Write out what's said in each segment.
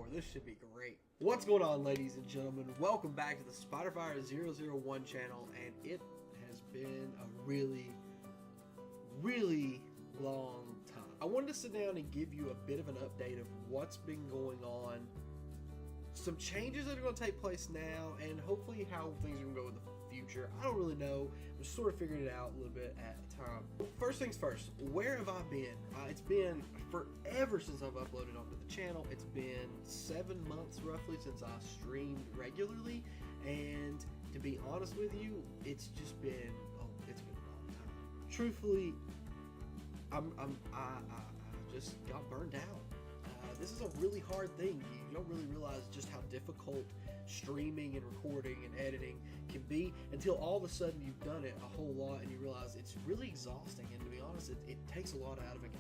4. This should be great. What's going on, ladies and gentlemen? Welcome back to the Spiderfire 001 channel, and it has been a really long time. I wanted to sit down and give you a bit of an update of what's been going on, some changes that are going to take place now, and hopefully how things are going to go in the future. I don't really know. I'm just sort of figuring it out a little bit at a time. First things first, where have I been? It's been forever since I've uploaded onto the channel. It's been 7 months roughly since I streamed regularly, and to be honest with you, it's just been it's been a long time. Truthfully, I just got burned out. This is a really hard thing. You don't really realize just how difficult streaming and recording and editing can be until all of a sudden you've done it a whole lot and you realize it's really exhausting, and to be honest, it takes a lot out of a guy.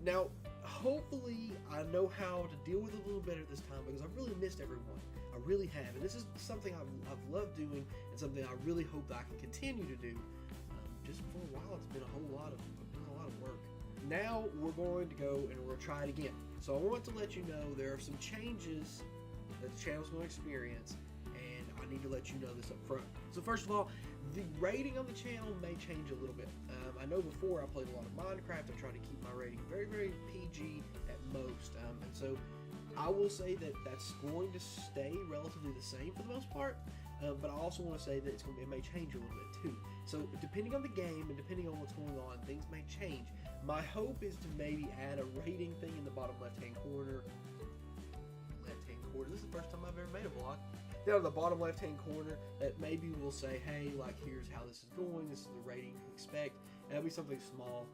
Now, hopefully I know how to deal with it a little better this time, because I've really missed everyone. I really have, and this is something I've loved doing and something I really hope that I can continue to do. Just for a while, it's been a lot of work. Now we're going to go and we're going to try it again. So I want to let you know there are some changes that the channel's going to experience, and I need to let you know this up front. So first of all, the rating on the channel may change a little bit. I know before I played a lot of Minecraft. I tried to keep my rating very PG at most, and so I will say that that's going to stay relatively the same for the most part, but I also want to say that it may change a little bit too. So depending on the game and depending on what's going on, things may change. My hope is to maybe add a rating thing in the bottom left-hand corner. This is the first time I've ever made a vlog. Down in the bottom left-hand corner, that maybe we'll say, hey, like, here's how this is going. This is the rating you expect. And it'll be something small,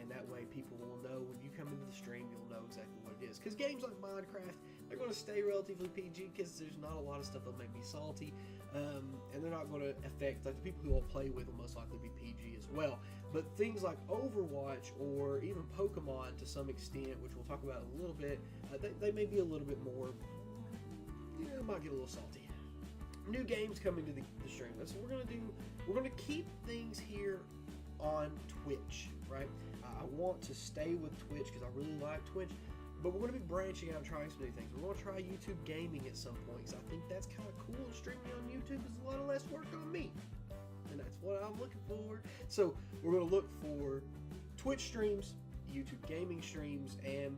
and that way people will know when you come into the stream, you'll know exactly what it is. Because games like Minecraft, they're going to stay relatively PG because there's not a lot of stuff that'll make me salty, and they're not going to affect, like, the people who I'll play with will most likely be PG as well. But things like Overwatch or even Pokemon to some extent, which we'll talk about in a little bit, they may be a little bit more, might get a little salty. New games coming to the stream. That's what we're going to do. We're going to keep things here on Twitch, right? I want to stay with Twitch because I really like Twitch, but we're going to be branching out and trying some new things. We're going to try YouTube gaming at some point, because I think that's kind of cool, and streaming on YouTube is a lot less work on me, and that's what I'm looking for. So we're going to look for Twitch streams, YouTube gaming streams, and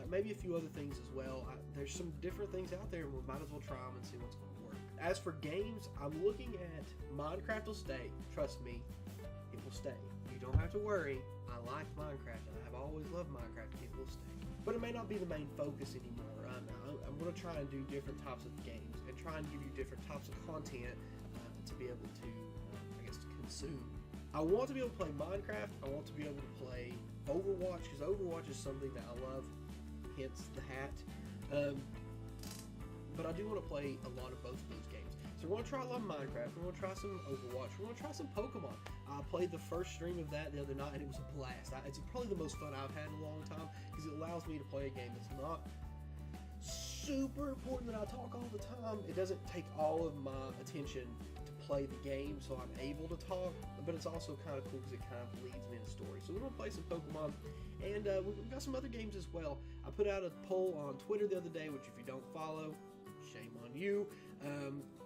maybe a few other things as well. There's some different things out there, and we might as well try them and see what's going to work. As for games, I'm looking at Minecraft will stay. Trust me, it will stay. You don't have to worry. I like Minecraft, and I have always loved Minecraft. It will stay. But it may not be the main focus anymore. I'm going to try and do different types of games and try and give you different types of content to be able to, I guess, to consume. I want to be able to play Minecraft. I want to be able to play Overwatch, because Overwatch is something that I love, hence the hat. But I do want to play a lot of both of those games. So we're going to try a lot of Minecraft, we're going to try some Overwatch, we're going to try some Pokemon. I played the first stream of that the other night, and it was a blast. It's probably the most fun I've had in a long time, because it allows me to play a game that's not super important that I talk all the time. It doesn't take all of my attention to play the game, so I'm able to talk, but it's also kind of cool because it kind of leads me in a story. So we're going to play some Pokemon, and we've got some other games as well. I put out a poll on Twitter the other day, which if you don't follow, shame on you.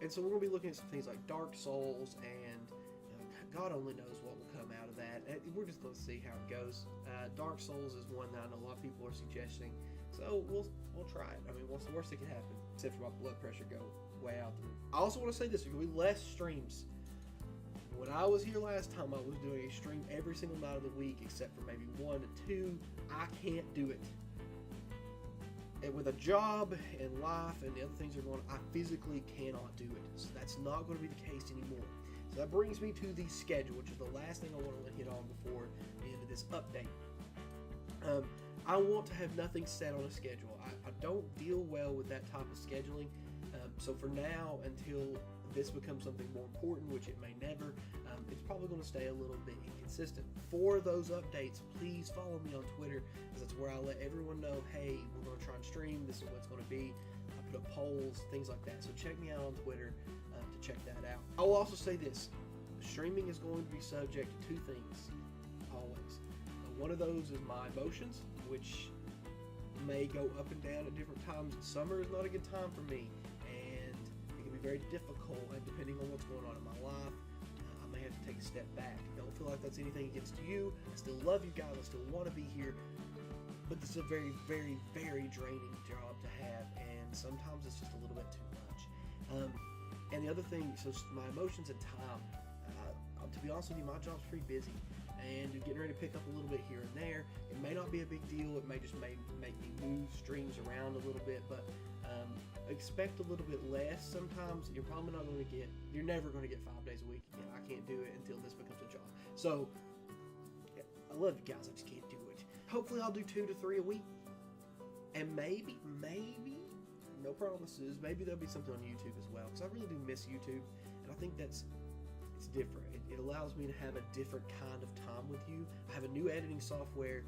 And so we're going to be looking at some things like Dark Souls, and God only knows what will come out of that. We're just going to see how it goes. Dark Souls is one that I know a lot of people are suggesting, so we'll try it. I mean, what's the worst that could happen? Except for my blood pressure go way out the roof. I also want to say this, there's going to be less streams. When I was here last time, I was doing a stream every single night of the week, except for maybe 1 to 2. I can't do it. And with a job and life and the other things that are going on, I physically cannot do it. So that's not going to be the case anymore. So that brings me to the schedule, which is the last thing I want to hit on before the end of this update. I want to have nothing set on a schedule. I don't deal well with that type of scheduling. So for now, until this becomes something more important, which it may never, it's probably going to stay a little bit inconsistent. For those updates, please follow me on Twitter, because that's where I let everyone know, hey, we're going to try and stream, this is what it's going to be. I put up polls, things like that. So check me out on Twitter to check that out. I will also say this, streaming is going to be subject to 2 things, always. One of those is my emotions, which may go up and down at different times. Summer is not a good time for me, and it can be very difficult, and depending on what's going on in my life, I may have to take a step back. Don't feel like that's anything against you. I still love you guys. I still want to be here, but this is a very, very, very draining job to have, and sometimes it's just a little bit too much. And the other thing, so my emotions and time, to be honest with you, my job's pretty busy, and getting ready to pick up a little bit here and there. It may not be a big deal. It may just make me move streams around a little bit, but expect a little bit less sometimes. You're probably not going to get, you're never going to get 5 days a week again. I can't do it until this becomes a job. So I love you guys. I just can't do it. Hopefully I'll do 2 to 3 a week, and maybe, no promises, maybe there'll be something on YouTube as well, because I really do miss YouTube, and I think it's different. It allows me to have a different kind of time with you. I have a new editing software,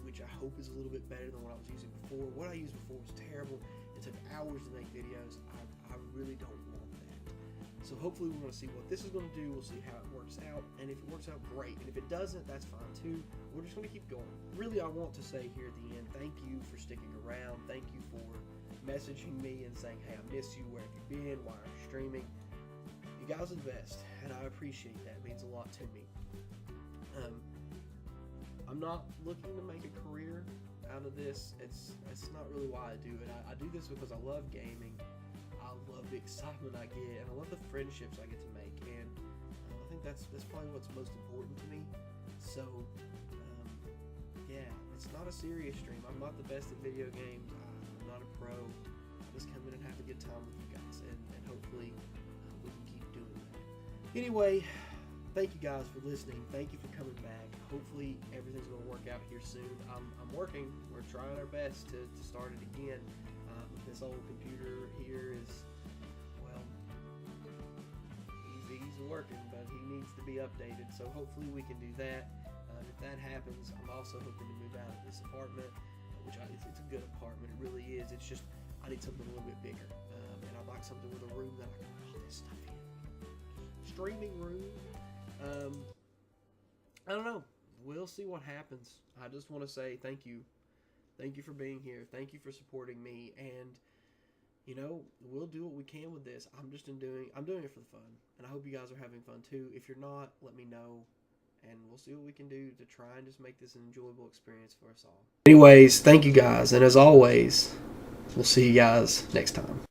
which I hope is a little bit better than what I was using before. What I used before was terrible. It took hours to make videos. I really don't want that. So hopefully we're going to see what this is going to do. We'll see how it works out, and if it works out, great. And if it doesn't, that's fine too. We're just going to keep going. Really, I want to say here at the end, thank you for sticking around. Thank you for messaging me and saying, hey, I miss you. Where have you been? Why are you streaming? You guys are the best, and I appreciate that. It means a lot to me. I'm not looking to make a career out of this. It's not really why I do it. I do this because I love gaming. I love the excitement I get, and I love the friendships I get to make. And I think that's probably what's most important to me. So yeah, it's not a serious stream. I'm not the best at video games. I'm not a pro. I just come in and have a good time with you guys, and hopefully we can keep doing that. Anyway, thank you guys for listening. Thank you for coming back. Hopefully everything's going to work out here soon. I'm working. We're trying our best to start it again. This old computer here is, well, he's working, but he needs to be updated. So hopefully we can do that. If that happens, I'm also hoping to move out of this apartment, which it's a good apartment. It really is. It's just I need something a little bit bigger, and I'd like something with a room that I can put all this stuff in. Streaming room. I don't know. We'll see what happens. I just want to say thank you. Thank you for being here. Thank you for supporting me. And, we'll do what we can with this. I'm doing it for the fun. And I hope you guys are having fun too. If you're not, let me know. And we'll see what we can do to try and just make this an enjoyable experience for us all. Anyways, thank you guys. And as always, we'll see you guys next time.